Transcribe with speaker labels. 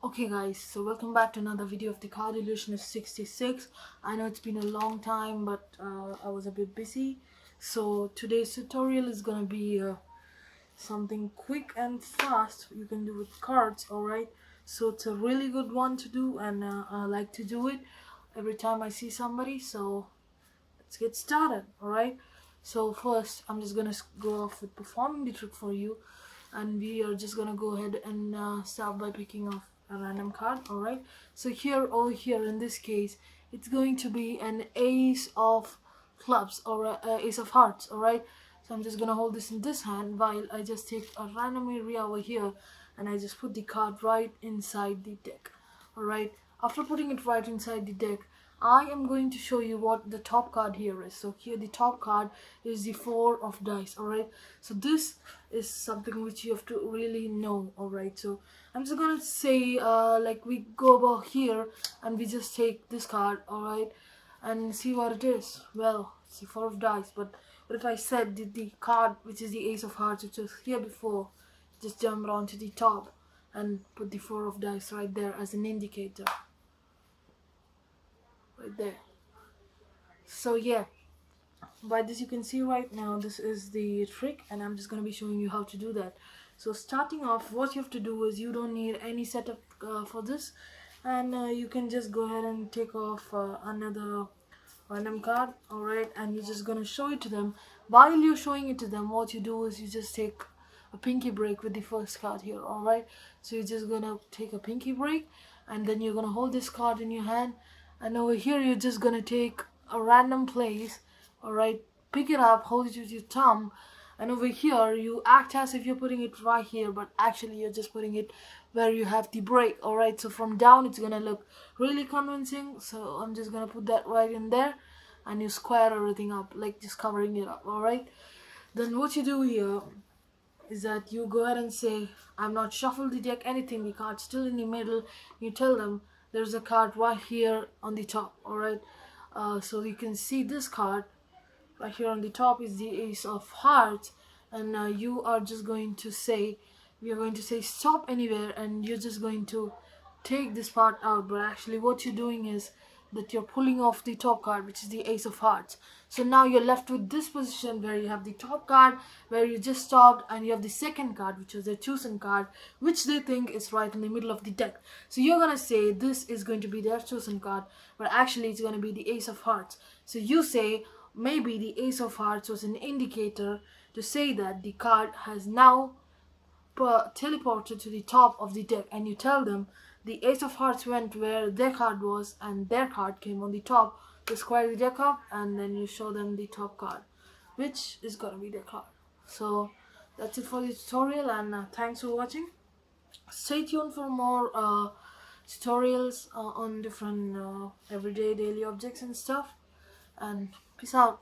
Speaker 1: Okay guys, so welcome back to another video of the Card Illusionist 66. I know it's been a long time, but I was a bit busy. So today's tutorial is gonna be something quick and fast you can do with cards, alright? So it's a really good one to do, and I like to do it every time I see somebody. So let's get started, alright? So first I'm just gonna go off with performing the trick for you, and we are just gonna go ahead and start by picking off a random card. Alright, so over here in this case it's going to be an ace of clubs or ace of hearts. Alright, so I'm just gonna hold this in this hand while I just take a random area over here and I just put the card right inside the deck. Alright, after putting it right inside the deck, I am going to show you what the top card here is. So here the top card is the 4 of dice. Alright, so this is something which you have to really know. Alright, so I'm just gonna say like we go about here and we just take this card, alright, and see what it is. Well, it's the 4 of dice, but what if I said the card which is the ace of hearts, which was here before, just jump around to the top and put the 4 of dice right there as an indicator right there. So yeah, by this you can see right now this is the trick, and I'm just going to be showing you how to do that. So starting off, what you have to do is you don't need any setup for this, and you can just go ahead and take off another random card. Alright, and you're just going to show it to them. While you're showing it to them, what you do is you just take a pinky break with the first card here. Alright, so you're just gonna take a pinky break, and then you're gonna hold this card in your hand, and over here you're just gonna take a random place. Alright, pick it up, hold it with your thumb, and over here you act as if you're putting it right here, but actually you're just putting it where you have the break. Alright, so from down it's gonna look really convincing, so I'm just gonna put that right in there, and you square everything up, like just covering it up. Alright, then what you do here is that you go ahead and say, I'm not shuffle the deck, anything, the card's still in the middle. You tell them there's a card right here on the top. Alright, so you can see this card right here on the top is the ace of hearts, and you are just going to say, we are going to say stop anywhere, and you're just going to take this part out, but actually what you're doing is that you're pulling off the top card, which is the ace of hearts. So now you're left with this position where you have the top card where you just stopped, and you have the second card, which is their chosen card, which they think is right in the middle of the deck. So you're gonna say this is going to be their chosen card, but actually it's going to be the ace of hearts. So you say maybe the ace of hearts was an indicator to say that the card has now teleported to the top of the deck, and you tell them the ace of hearts went where their card was and their card came on the top. To square the deck up, and then you show them the top card, which is gonna be their card. So that's it for the tutorial, and thanks for watching. Stay tuned for more tutorials on different everyday daily objects and stuff, and peace out.